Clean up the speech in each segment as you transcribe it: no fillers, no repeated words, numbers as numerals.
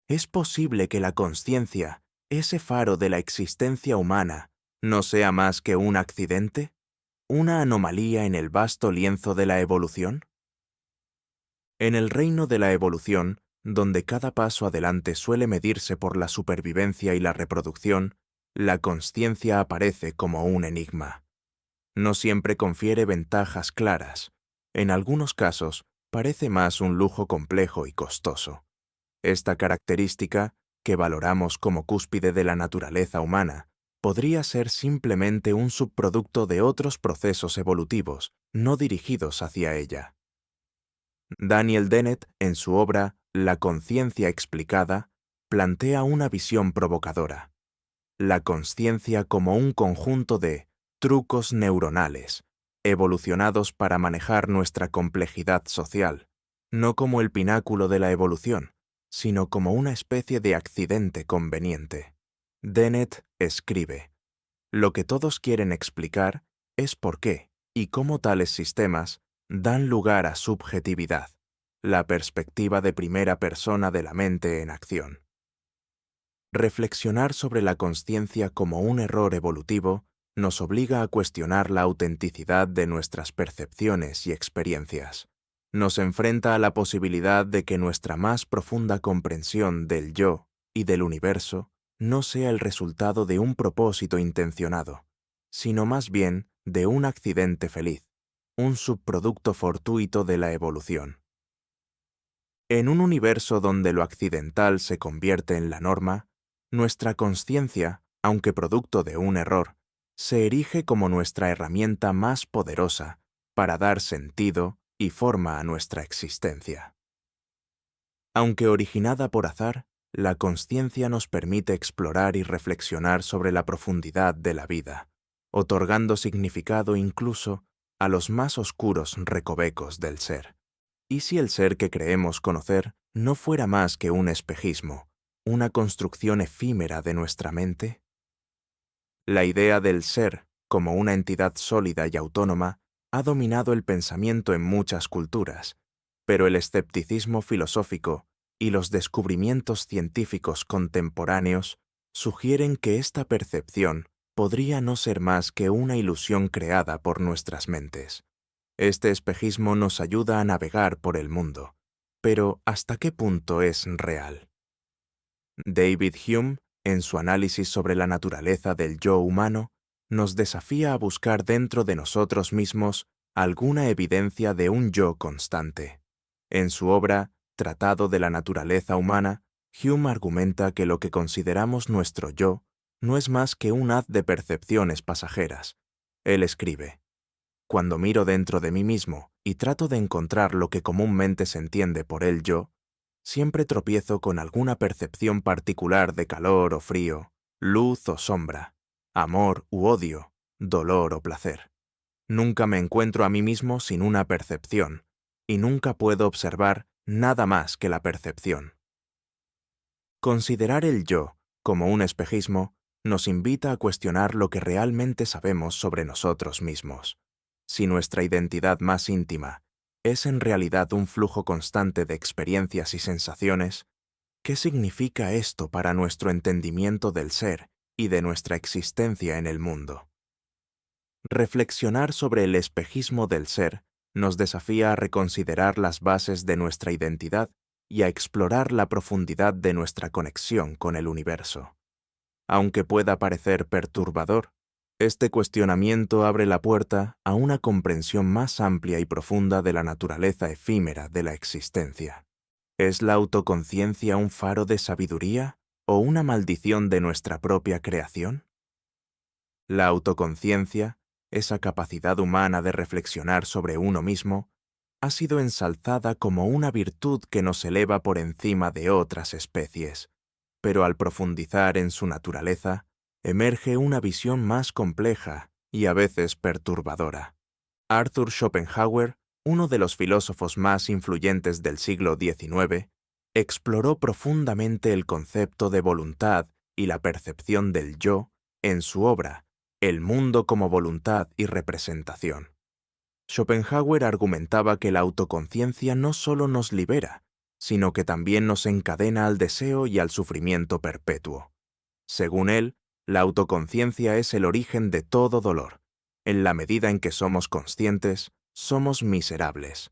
¿Es posible que la consciencia, ese faro de la existencia humana, no sea más que un accidente? ¿Una anomalía en el vasto lienzo de la evolución? En el reino de la evolución, donde cada paso adelante suele medirse por la supervivencia y la reproducción, la consciencia aparece como un enigma. No siempre confiere ventajas claras. En algunos casos, parece más un lujo complejo y costoso. Esta característica, que valoramos como cúspide de la naturaleza humana, podría ser simplemente un subproducto de otros procesos evolutivos no dirigidos hacia ella. Daniel Dennett, en su obra La conciencia explicada, plantea una visión provocadora. La consciencia como un conjunto de trucos neuronales, evolucionados para manejar nuestra complejidad social, no como el pináculo de la evolución, sino como una especie de accidente conveniente. Dennett escribe: lo que todos quieren explicar es por qué y cómo tales sistemas dan lugar a subjetividad, la perspectiva de primera persona de la mente en acción. Reflexionar sobre la consciencia como un error evolutivo nos obliga a cuestionar la autenticidad de nuestras percepciones y experiencias. Nos enfrenta a la posibilidad de que nuestra más profunda comprensión del yo y del universo no sea el resultado de un propósito intencionado, sino más bien de un accidente feliz, un subproducto fortuito de la evolución. En un universo donde lo accidental se convierte en la norma, nuestra consciencia, aunque producto de un error, se erige como nuestra herramienta más poderosa para dar sentido y forma a nuestra existencia. Aunque originada por azar, la consciencia nos permite explorar y reflexionar sobre la profundidad de la vida, otorgando significado incluso a los más oscuros recovecos del ser. ¿Y si el ser que creemos conocer no fuera más que un espejismo, una construcción efímera de nuestra mente? La idea del ser, como una entidad sólida y autónoma, ha dominado el pensamiento en muchas culturas, pero el escepticismo filosófico y los descubrimientos científicos contemporáneos sugieren que esta percepción podría no ser más que una ilusión creada por nuestras mentes. Este espejismo nos ayuda a navegar por el mundo, pero ¿hasta qué punto es real? David Hume, en su análisis sobre la naturaleza del yo humano, nos desafía a buscar dentro de nosotros mismos alguna evidencia de un yo constante. En su obra Tratado de la naturaleza humana, Hume argumenta que lo que consideramos nuestro yo no es más que un haz de percepciones pasajeras. Él escribe: cuando miro dentro de mí mismo y trato de encontrar lo que comúnmente se entiende por el yo, siempre tropiezo con alguna percepción particular de calor o frío, luz o sombra, amor u odio, dolor o placer. Nunca me encuentro a mí mismo sin una percepción, y nunca puedo observar nada más que la percepción. Considerar el yo como un espejismo nos invita a cuestionar lo que realmente sabemos sobre nosotros mismos. Si nuestra identidad más íntima es en realidad un flujo constante de experiencias y sensaciones, ¿qué significa esto para nuestro entendimiento del ser y de nuestra existencia en el mundo? Reflexionar sobre el espejismo del ser nos desafía a reconsiderar las bases de nuestra identidad y a explorar la profundidad de nuestra conexión con el universo. Aunque pueda parecer perturbador, este cuestionamiento abre la puerta a una comprensión más amplia y profunda de la naturaleza efímera de la existencia. ¿Es la autoconciencia un faro de sabiduría o una maldición de nuestra propia creación? La autoconciencia, esa capacidad humana de reflexionar sobre uno mismo, ha sido ensalzada como una virtud que nos eleva por encima de otras especies, pero al profundizar en su naturaleza, emerge una visión más compleja y a veces perturbadora. Arthur Schopenhauer, uno de los filósofos más influyentes del siglo XIX, exploró profundamente el concepto de voluntad y la percepción del yo en su obra El mundo como voluntad y representación. Schopenhauer argumentaba que la autoconciencia no solo nos libera, sino que también nos encadena al deseo y al sufrimiento perpetuo. Según él, la autoconciencia es el origen de todo dolor. En la medida en que somos conscientes, somos miserables.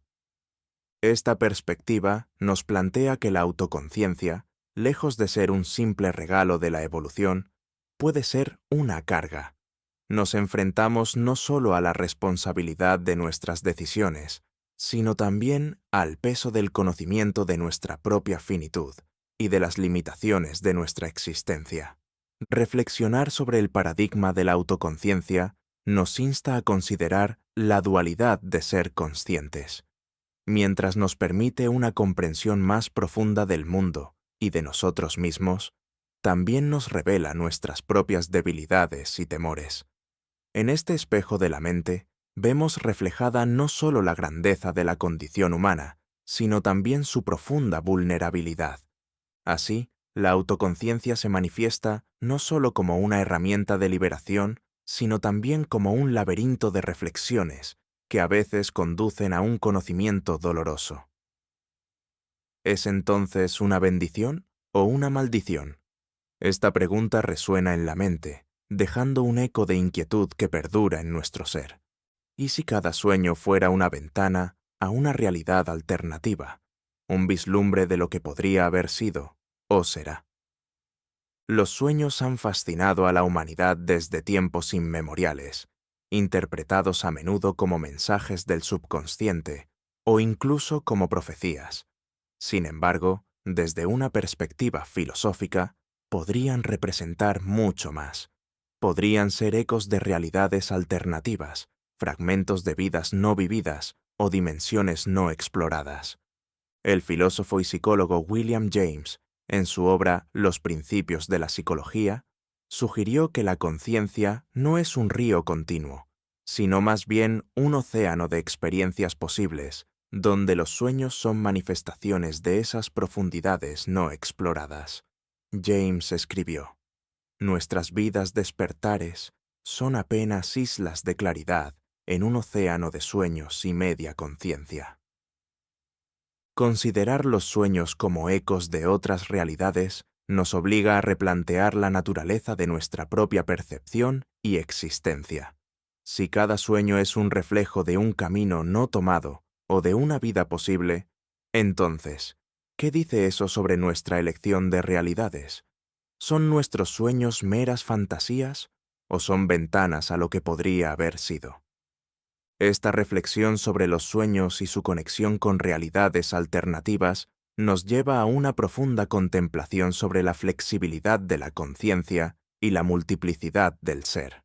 Esta perspectiva nos plantea que la autoconciencia, lejos de ser un simple regalo de la evolución, puede ser una carga. Nos enfrentamos no solo a la responsabilidad de nuestras decisiones, sino también al peso del conocimiento de nuestra propia finitud y de las limitaciones de nuestra existencia. Reflexionar sobre el paradigma de la autoconciencia nos insta a considerar la dualidad de ser conscientes, mientras nos permite una comprensión más profunda del mundo y de nosotros mismos, también nos revela nuestras propias debilidades y temores. En este espejo de la mente, vemos reflejada no solo la grandeza de la condición humana, sino también su profunda vulnerabilidad. Así, la autoconciencia se manifiesta no solo como una herramienta de liberación, sino también como un laberinto de reflexiones que a veces conducen a un conocimiento doloroso. ¿Es entonces una bendición o una maldición? Esta pregunta resuena en la mente, dejando un eco de inquietud que perdura en nuestro ser. ¿Y si cada sueño fuera una ventana a una realidad alternativa, un vislumbre de lo que podría haber sido o será? Los sueños han fascinado a la humanidad desde tiempos inmemoriales, interpretados a menudo como mensajes del subconsciente o incluso como profecías. Sin embargo, desde una perspectiva filosófica, podrían representar mucho más. Podrían ser ecos de realidades alternativas, fragmentos de vidas no vividas o dimensiones no exploradas. El filósofo y psicólogo William James, en su obra Los principios de la psicología, sugirió que la conciencia no es un río continuo, sino más bien un océano de experiencias posibles, donde los sueños son manifestaciones de esas profundidades no exploradas. James escribió: «Nuestras vidas despertares son apenas islas de claridad en un océano de sueños y media conciencia». Considerar los sueños como ecos de otras realidades nos obliga a replantear la naturaleza de nuestra propia percepción y existencia. Si cada sueño es un reflejo de un camino no tomado o de una vida posible, entonces, ¿qué dice eso sobre nuestra elección de realidades? ¿Son nuestros sueños meras fantasías o son ventanas a lo que podría haber sido? Esta reflexión sobre los sueños y su conexión con realidades alternativas nos lleva a una profunda contemplación sobre la flexibilidad de la conciencia y la multiplicidad del ser.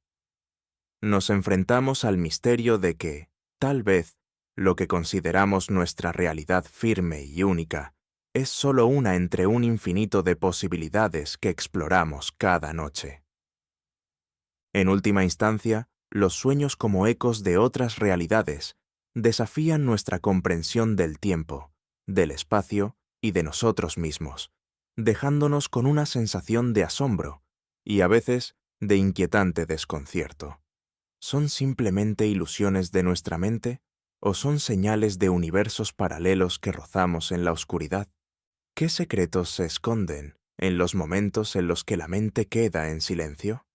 Nos enfrentamos al misterio de que, tal vez, lo que consideramos nuestra realidad firme y única es solo una entre un infinito de posibilidades que exploramos cada noche. En última instancia, los sueños como ecos de otras realidades desafían nuestra comprensión del tiempo, del espacio y de nosotros mismos, dejándonos con una sensación de asombro y a veces de inquietante desconcierto. ¿Son simplemente ilusiones de nuestra mente o son señales de universos paralelos que rozamos en la oscuridad? ¿Qué secretos se esconden en los momentos en los que la mente queda en silencio?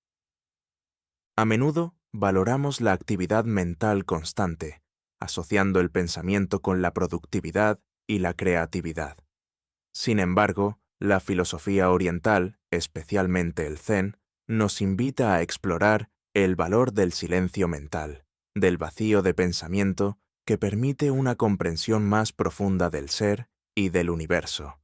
A menudo valoramos la actividad mental constante, asociando el pensamiento con la productividad y la creatividad. Sin embargo, la filosofía oriental, especialmente el Zen, nos invita a explorar el valor del silencio mental, del vacío de pensamiento que permite una comprensión más profunda del ser y del universo.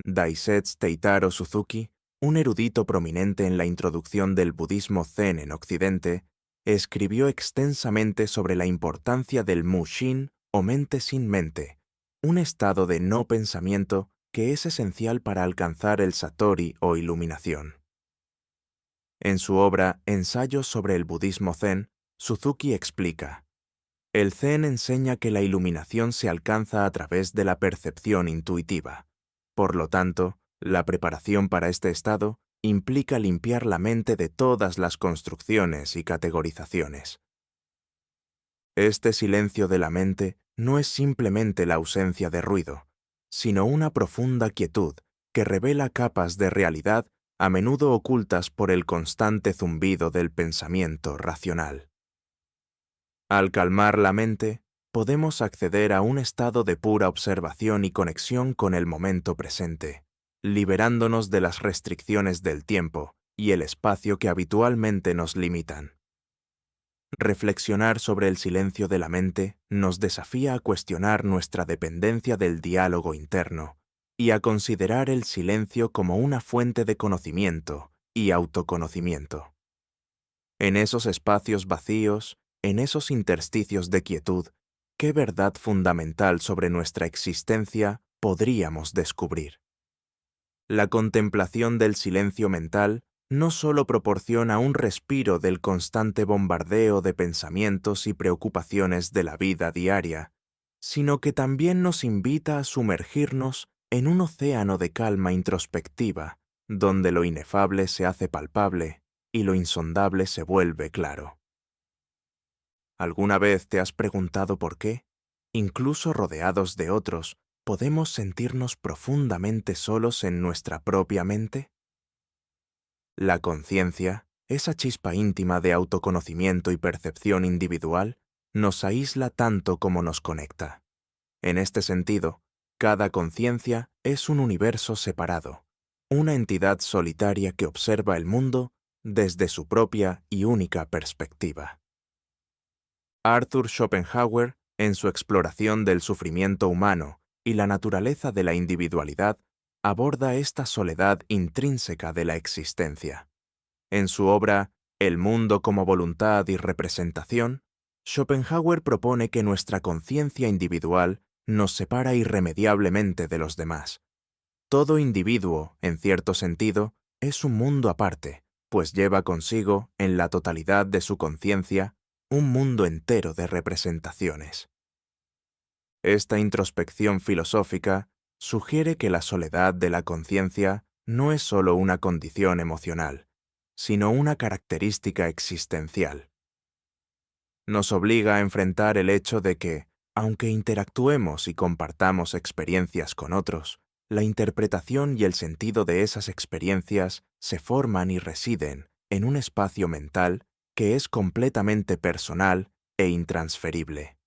Daisetsu Teitaro Suzuki, un erudito prominente en la introducción del budismo zen en Occidente, escribió extensamente sobre la importancia del mushin o mente sin mente, un estado de no pensamiento que es esencial para alcanzar el satori o iluminación. En su obra Ensayos sobre el budismo zen, Suzuki explica: el zen enseña que la iluminación se alcanza a través de la percepción intuitiva. Por lo tanto, la preparación para este estado implica limpiar la mente de todas las construcciones y categorizaciones. Este silencio de la mente no es simplemente la ausencia de ruido, sino una profunda quietud que revela capas de realidad a menudo ocultas por el constante zumbido del pensamiento racional. Al calmar la mente, podemos acceder a un estado de pura observación y conexión con el momento presente, liberándonos de las restricciones del tiempo y el espacio que habitualmente nos limitan. Reflexionar sobre el silencio de la mente nos desafía a cuestionar nuestra dependencia del diálogo interno y a considerar el silencio como una fuente de conocimiento y autoconocimiento. En esos espacios vacíos, en esos intersticios de quietud, ¿qué verdad fundamental sobre nuestra existencia podríamos descubrir? La contemplación del silencio mental no solo proporciona un respiro del constante bombardeo de pensamientos y preocupaciones de la vida diaria, sino que también nos invita a sumergirnos en un océano de calma introspectiva, donde lo inefable se hace palpable y lo insondable se vuelve claro. ¿Alguna vez te has preguntado por qué, incluso rodeados de otros, podemos sentirnos profundamente solos en nuestra propia mente? La conciencia, esa chispa íntima de autoconocimiento y percepción individual, nos aísla tanto como nos conecta. En este sentido, cada conciencia es un universo separado, una entidad solitaria que observa el mundo desde su propia y única perspectiva. Arthur Schopenhauer, en su exploración del sufrimiento humano y la naturaleza de la individualidad, aborda esta soledad intrínseca de la existencia. En su obra El mundo como voluntad y representación, Schopenhauer propone que nuestra conciencia individual nos separa irremediablemente de los demás. Todo individuo, en cierto sentido, es un mundo aparte, pues lleva consigo, en la totalidad de su conciencia, un mundo entero de representaciones. Esta introspección filosófica sugiere que la soledad de la conciencia no es solo una condición emocional, sino una característica existencial. Nos obliga a enfrentar el hecho de que, aunque interactuemos y compartamos experiencias con otros, la interpretación y el sentido de esas experiencias se forman y residen en un espacio mental que es completamente personal e intransferible.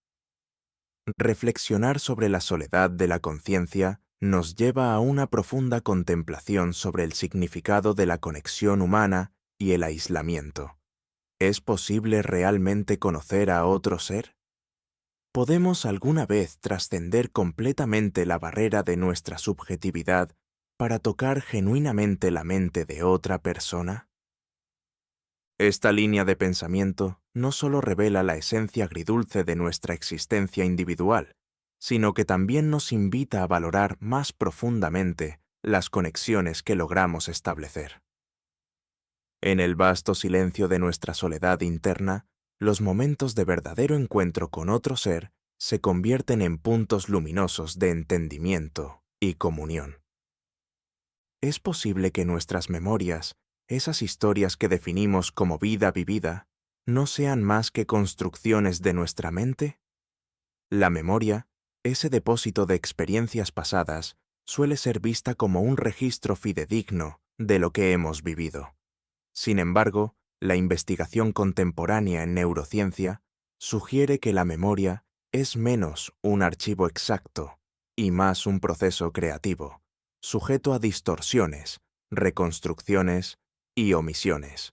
Reflexionar sobre la soledad de la conciencia nos lleva a una profunda contemplación sobre el significado de la conexión humana y el aislamiento. ¿Es posible realmente conocer a otro ser? ¿Podemos alguna vez trascender completamente la barrera de nuestra subjetividad para tocar genuinamente la mente de otra persona? Esta línea de pensamiento no solo revela la esencia agridulce de nuestra existencia individual, sino que también nos invita a valorar más profundamente las conexiones que logramos establecer. En el vasto silencio de nuestra soledad interna, los momentos de verdadero encuentro con otro ser se convierten en puntos luminosos de entendimiento y comunión. ¿Es posible que nuestras memorias, esas historias que definimos como vida vivida, no sean más que construcciones de nuestra mente? La memoria, ese depósito de experiencias pasadas, suele ser vista como un registro fidedigno de lo que hemos vivido. Sin embargo, la investigación contemporánea en neurociencia sugiere que la memoria es menos un archivo exacto y más un proceso creativo, sujeto a distorsiones, reconstrucciones y omisiones.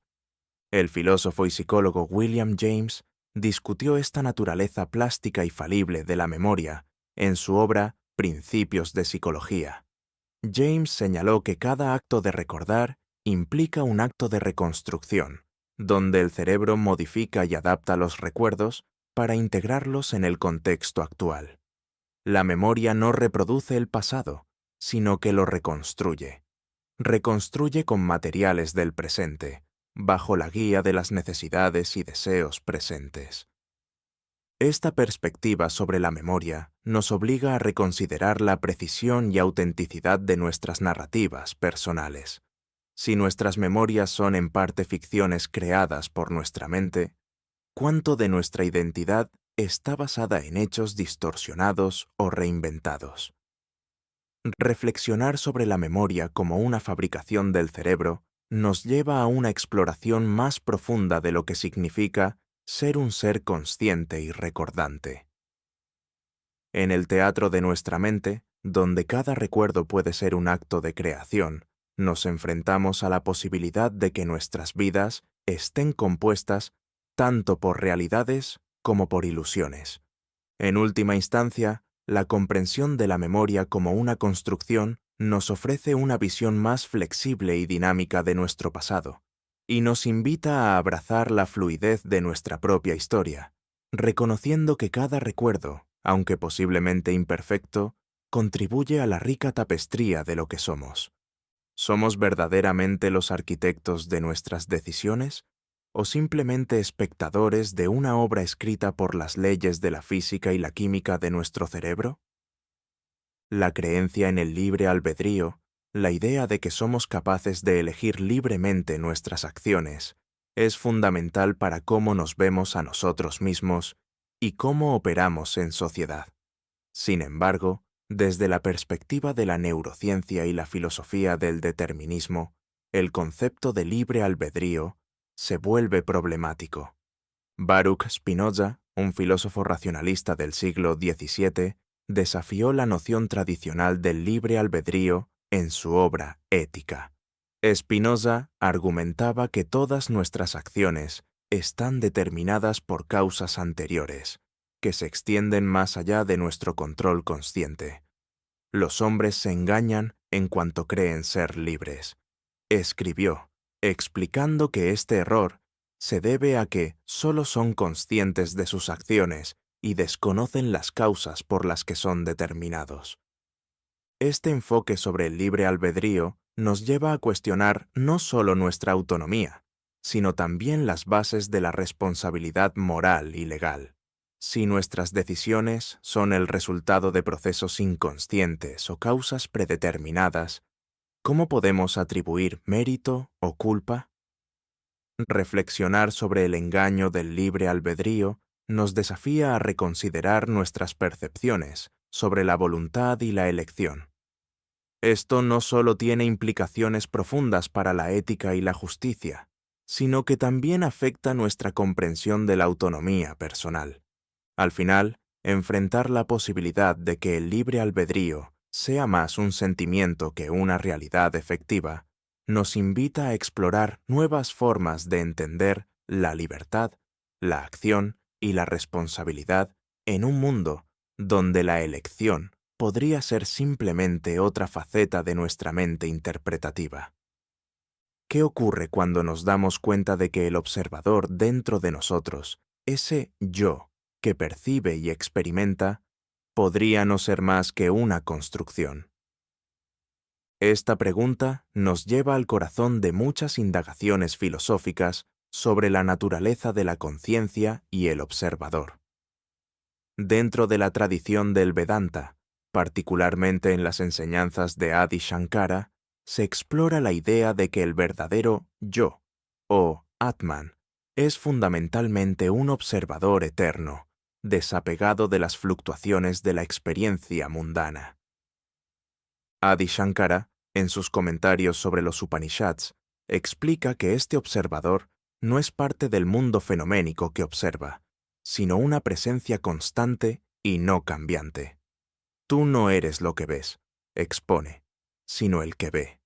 El filósofo y psicólogo William James discutió esta naturaleza plástica y falible de la memoria en su obra Principios de Psicología. James señaló que cada acto de recordar implica un acto de reconstrucción, donde el cerebro modifica y adapta los recuerdos para integrarlos en el contexto actual. La memoria no reproduce el pasado, sino que lo reconstruye. Reconstruye con materiales del presente, bajo la guía de las necesidades y deseos presentes. Esta perspectiva sobre la memoria nos obliga a reconsiderar la precisión y autenticidad de nuestras narrativas personales. Si nuestras memorias son en parte ficciones creadas por nuestra mente, ¿cuánto de nuestra identidad está basada en hechos distorsionados o reinventados? Reflexionar sobre la memoria como una fabricación del cerebro nos lleva a una exploración más profunda de lo que significa ser un ser consciente y recordante. En el teatro de nuestra mente, donde cada recuerdo puede ser un acto de creación, nos enfrentamos a la posibilidad de que nuestras vidas estén compuestas tanto por realidades como por ilusiones. En última instancia, la comprensión de la memoria como una construcción nos ofrece una visión más flexible y dinámica de nuestro pasado, y nos invita a abrazar la fluidez de nuestra propia historia, reconociendo que cada recuerdo, aunque posiblemente imperfecto, contribuye a la rica tapestría de lo que somos. ¿Somos verdaderamente los arquitectos de nuestras decisiones? ¿O simplemente espectadores de una obra escrita por las leyes de la física y la química de nuestro cerebro? La creencia en el libre albedrío, la idea de que somos capaces de elegir libremente nuestras acciones, es fundamental para cómo nos vemos a nosotros mismos y cómo operamos en sociedad. Sin embargo, desde la perspectiva de la neurociencia y la filosofía del determinismo, el concepto de libre albedrío se vuelve problemático. Baruch Spinoza, un filósofo racionalista del siglo XVII, desafió la noción tradicional del libre albedrío en su obra Ética. Spinoza argumentaba que todas nuestras acciones están determinadas por causas anteriores, que se extienden más allá de nuestro control consciente. Los hombres se engañan en cuanto creen ser libres. Escribió, explicando que este error se debe a que solo son conscientes de sus acciones y desconocen las causas por las que son determinados. Este enfoque sobre el libre albedrío nos lleva a cuestionar no solo nuestra autonomía, sino también las bases de la responsabilidad moral y legal. Si nuestras decisiones son el resultado de procesos inconscientes o causas predeterminadas, ¿cómo podemos atribuir mérito o culpa? Reflexionar sobre el engaño del libre albedrío nos desafía a reconsiderar nuestras percepciones sobre la voluntad y la elección. Esto no solo tiene implicaciones profundas para la ética y la justicia, sino que también afecta nuestra comprensión de la autonomía personal. Al final, enfrentar la posibilidad de que el libre albedrío sea más un sentimiento que una realidad efectiva, nos invita a explorar nuevas formas de entender la libertad, la acción y la responsabilidad en un mundo donde la elección podría ser simplemente otra faceta de nuestra mente interpretativa. ¿Qué ocurre cuando nos damos cuenta de que el observador dentro de nosotros, ese yo que percibe y experimenta, podría no ser más que una construcción? Esta pregunta nos lleva al corazón de muchas indagaciones filosóficas sobre la naturaleza de la conciencia y el observador. Dentro de la tradición del Vedanta, particularmente en las enseñanzas de Adi Shankara, se explora la idea de que el verdadero yo, o Atman, es fundamentalmente un observador eterno, desapegado de las fluctuaciones de la experiencia mundana. Adi Shankara, en sus comentarios sobre los Upanishads, explica que este observador no es parte del mundo fenoménico que observa, sino una presencia constante y no cambiante. Tú no eres lo que ves, expone, sino el que ve.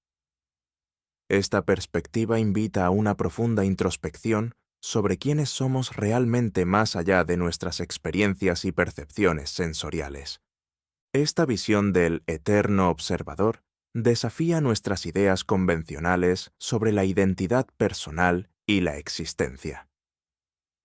Esta perspectiva invita a una profunda introspección sobre quiénes somos realmente más allá de nuestras experiencias y percepciones sensoriales. Esta visión del eterno observador desafía nuestras ideas convencionales sobre la identidad personal y la existencia.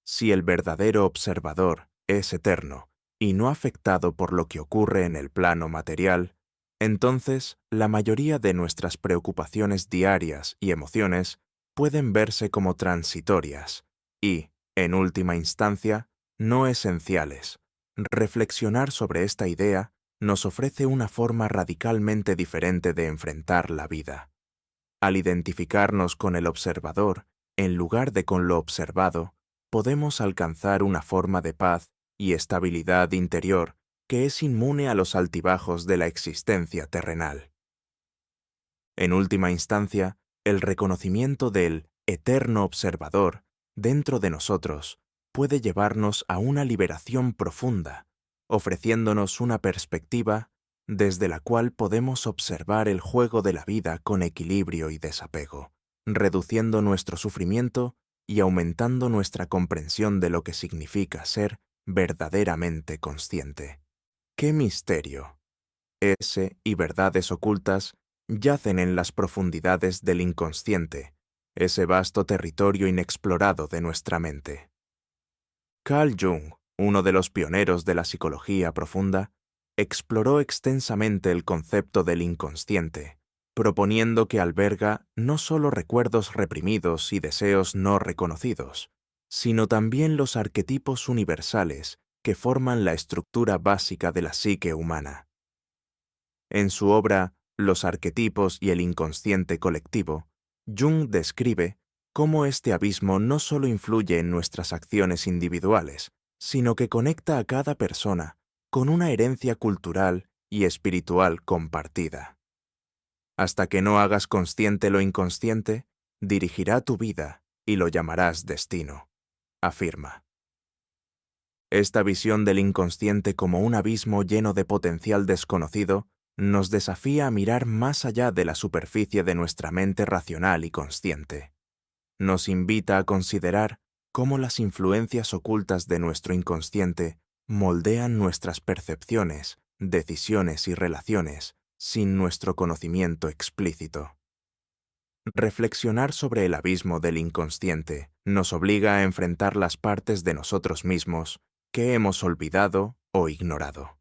Si el verdadero observador es eterno y no afectado por lo que ocurre en el plano material, entonces la mayoría de nuestras preocupaciones diarias y emociones pueden verse como transitorias y, en última instancia, no esenciales. Reflexionar sobre esta idea nos ofrece una forma radicalmente diferente de enfrentar la vida. Al identificarnos con el observador, en lugar de con lo observado, podemos alcanzar una forma de paz y estabilidad interior que es inmune a los altibajos de la existencia terrenal. En última instancia, el reconocimiento del eterno observador dentro de nosotros puede llevarnos a una liberación profunda, ofreciéndonos una perspectiva desde la cual podemos observar el juego de la vida con equilibrio y desapego, reduciendo nuestro sufrimiento y aumentando nuestra comprensión de lo que significa ser verdaderamente consciente. ¡Qué misterio! Ese y verdades ocultas yacen en las profundidades del inconsciente, ese vasto territorio inexplorado de nuestra mente. Carl Jung, uno de los pioneros de la psicología profunda, exploró extensamente el concepto del inconsciente, proponiendo que alberga no solo recuerdos reprimidos y deseos no reconocidos, sino también los arquetipos universales que forman la estructura básica de la psique humana. En su obra Los arquetipos y el inconsciente colectivo, Jung describe cómo este abismo no solo influye en nuestras acciones individuales, sino que conecta a cada persona con una herencia cultural y espiritual compartida. Hasta que no hagas consciente lo inconsciente, dirigirá tu vida y lo llamarás destino, afirma. Esta visión del inconsciente como un abismo lleno de potencial desconocido nos desafía a mirar más allá de la superficie de nuestra mente racional y consciente. Nos invita a considerar cómo las influencias ocultas de nuestro inconsciente moldean nuestras percepciones, decisiones y relaciones sin nuestro conocimiento explícito. Reflexionar sobre el abismo del inconsciente nos obliga a enfrentar las partes de nosotros mismos que hemos olvidado o ignorado.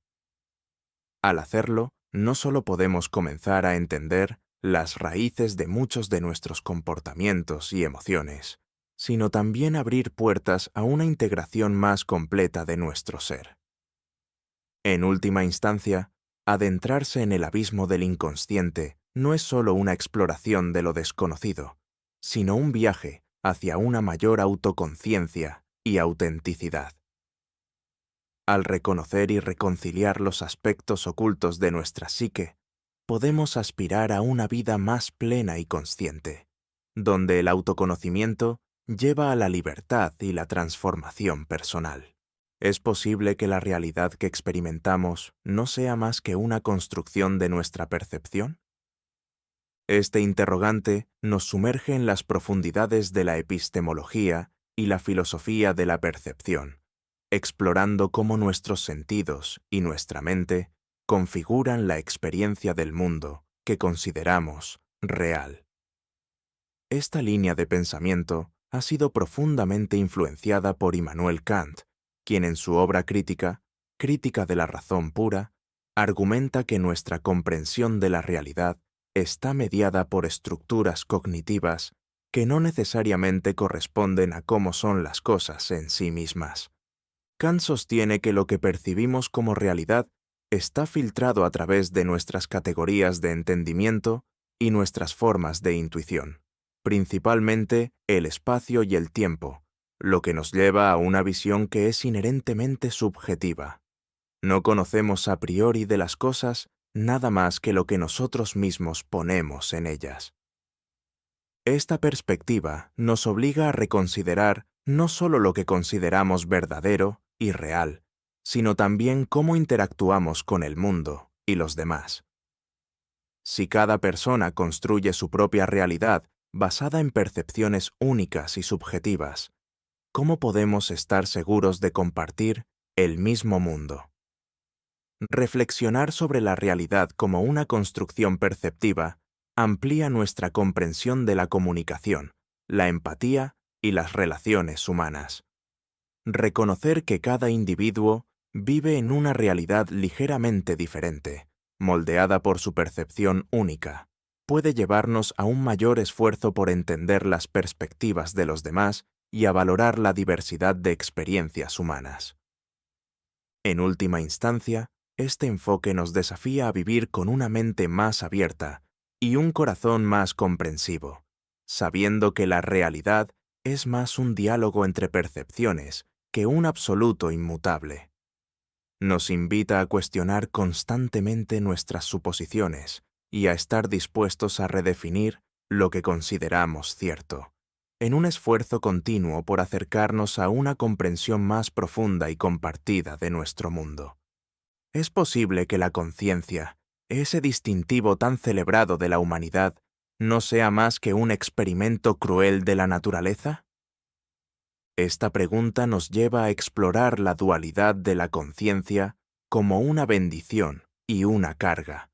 Al hacerlo, no solo podemos comenzar a entender las raíces de muchos de nuestros comportamientos y emociones, sino también abrir puertas a una integración más completa de nuestro ser. En última instancia, adentrarse en el abismo del inconsciente no es solo una exploración de lo desconocido, sino un viaje hacia una mayor autoconciencia y autenticidad. Al reconocer y reconciliar los aspectos ocultos de nuestra psique, podemos aspirar a una vida más plena y consciente, donde el autoconocimiento lleva a la libertad y la transformación personal. ¿Es posible que la realidad que experimentamos no sea más que una construcción de nuestra percepción? Este interrogante nos sumerge en las profundidades de la epistemología y la filosofía de la percepción, explorando cómo nuestros sentidos y nuestra mente configuran la experiencia del mundo que consideramos real. Esta línea de pensamiento ha sido profundamente influenciada por Immanuel Kant, quien en su obra crítica, Crítica de la razón pura, argumenta que nuestra comprensión de la realidad está mediada por estructuras cognitivas que no necesariamente corresponden a cómo son las cosas en sí mismas. Kant sostiene que lo que percibimos como realidad está filtrado a través de nuestras categorías de entendimiento y nuestras formas de intuición, principalmente el espacio y el tiempo, lo que nos lleva a una visión que es inherentemente subjetiva. No conocemos a priori de las cosas nada más que lo que nosotros mismos ponemos en ellas. Esta perspectiva nos obliga a reconsiderar no solo lo que consideramos verdadero y real, sino también cómo interactuamos con el mundo y los demás. Si cada persona construye su propia realidad basada en percepciones únicas y subjetivas, ¿cómo podemos estar seguros de compartir el mismo mundo? Reflexionar sobre la realidad como una construcción perceptiva amplía nuestra comprensión de la comunicación, la empatía y las relaciones humanas. Reconocer que cada individuo vive en una realidad ligeramente diferente, moldeada por su percepción única, puede llevarnos a un mayor esfuerzo por entender las perspectivas de los demás y a valorar la diversidad de experiencias humanas. En última instancia, este enfoque nos desafía a vivir con una mente más abierta y un corazón más comprensivo, sabiendo que la realidad es más un diálogo entre percepciones que un absoluto inmutable. Nos invita a cuestionar constantemente nuestras suposiciones y a estar dispuestos a redefinir lo que consideramos cierto, en un esfuerzo continuo por acercarnos a una comprensión más profunda y compartida de nuestro mundo. ¿Es posible que la conciencia, ese distintivo tan celebrado de la humanidad, no sea más que un experimento cruel de la naturaleza? Esta pregunta nos lleva a explorar la dualidad de la conciencia como una bendición y una carga.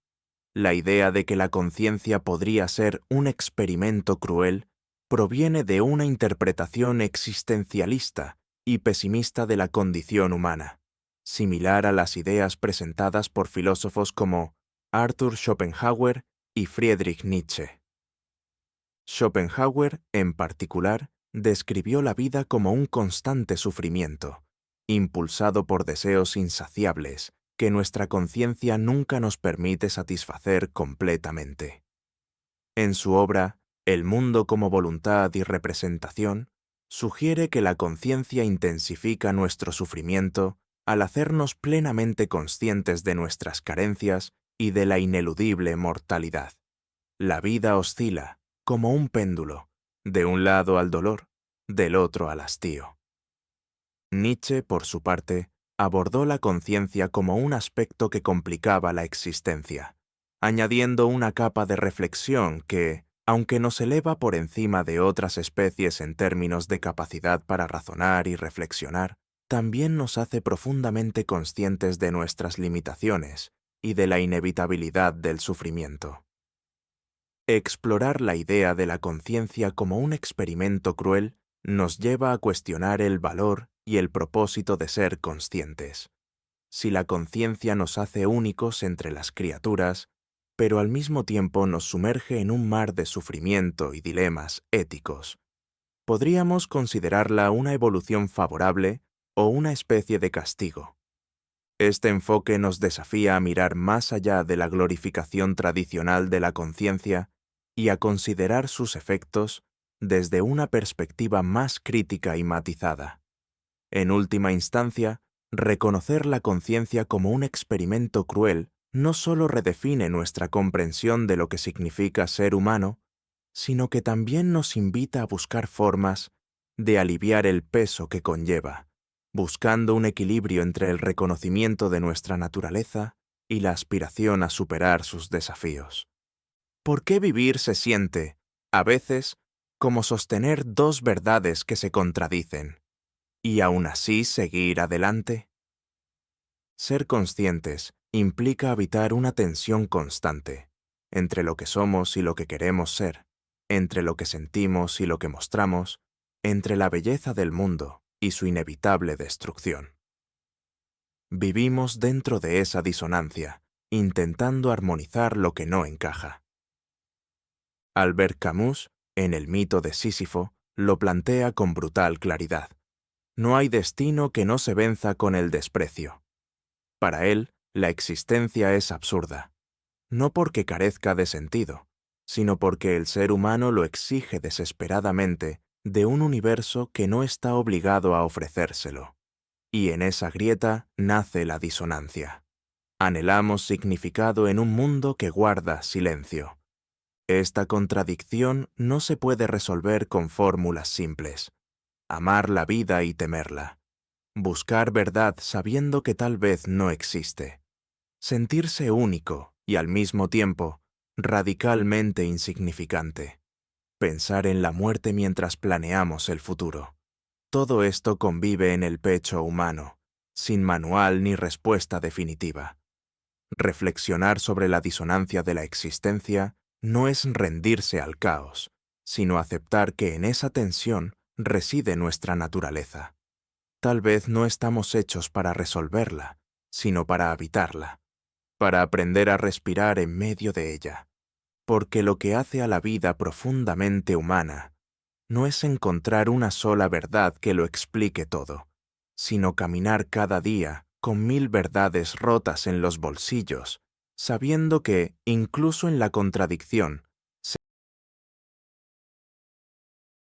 La idea de que la conciencia podría ser un experimento cruel proviene de una interpretación existencialista y pesimista de la condición humana, similar a las ideas presentadas por filósofos como Arthur Schopenhauer y Friedrich Nietzsche. Schopenhauer, en particular, describió la vida como un constante sufrimiento, impulsado por deseos insaciables que nuestra conciencia nunca nos permite satisfacer completamente. En su obra, El mundo como voluntad y representación, sugiere que la conciencia intensifica nuestro sufrimiento al hacernos plenamente conscientes de nuestras carencias y de la ineludible mortalidad. La vida oscila, como un péndulo, de un lado al dolor, del otro al hastío. Nietzsche, por su parte, abordó la conciencia como un aspecto que complicaba la existencia, añadiendo una capa de reflexión que, aunque nos eleva por encima de otras especies en términos de capacidad para razonar y reflexionar, también nos hace profundamente conscientes de nuestras limitaciones y de la inevitabilidad del sufrimiento. Explorar la idea de la conciencia como un experimento cruel nos lleva a cuestionar el valor y el propósito de ser conscientes. Si la conciencia nos hace únicos entre las criaturas, pero al mismo tiempo nos sumerge en un mar de sufrimiento y dilemas éticos, podríamos considerarla una evolución favorable o una especie de castigo. Este enfoque nos desafía a mirar más allá de la glorificación tradicional de la conciencia y a considerar sus efectos desde una perspectiva más crítica y matizada. En última instancia, reconocer la conciencia como un experimento cruel no solo redefine nuestra comprensión de lo que significa ser humano, sino que también nos invita a buscar formas de aliviar el peso que conlleva, buscando un equilibrio entre el reconocimiento de nuestra naturaleza y la aspiración a superar sus desafíos. ¿Por qué vivir se siente, a veces, como sostener dos verdades que se contradicen, y aún así seguir adelante? Ser conscientes implica habitar una tensión constante entre lo que somos y lo que queremos ser, entre lo que sentimos y lo que mostramos, entre la belleza del mundo y su inevitable destrucción. Vivimos dentro de esa disonancia, intentando armonizar lo que no encaja. Albert Camus, en El mito de Sísifo, lo plantea con brutal claridad. No hay destino que no se venza con el desprecio. Para él, la existencia es absurda, no porque carezca de sentido, sino porque el ser humano lo exige desesperadamente de un universo que no está obligado a ofrecérselo. Y en esa grieta nace la disonancia. Anhelamos significado en un mundo que guarda silencio. Esta contradicción no se puede resolver con fórmulas simples. Amar la vida y temerla. Buscar verdad sabiendo que tal vez no existe. Sentirse único y al mismo tiempo radicalmente insignificante. Pensar en la muerte mientras planeamos el futuro. Todo esto convive en el pecho humano, sin manual ni respuesta definitiva. Reflexionar sobre la disonancia de la existencia no es rendirse al caos, sino aceptar que en esa tensión reside nuestra naturaleza. Tal vez no estamos hechos para resolverla, sino para habitarla, para aprender a respirar en medio de ella, porque lo que hace a la vida profundamente humana no es encontrar una sola verdad que lo explique todo, sino caminar cada día con 1000 verdades rotas en los bolsillos, sabiendo que, incluso en la contradicción,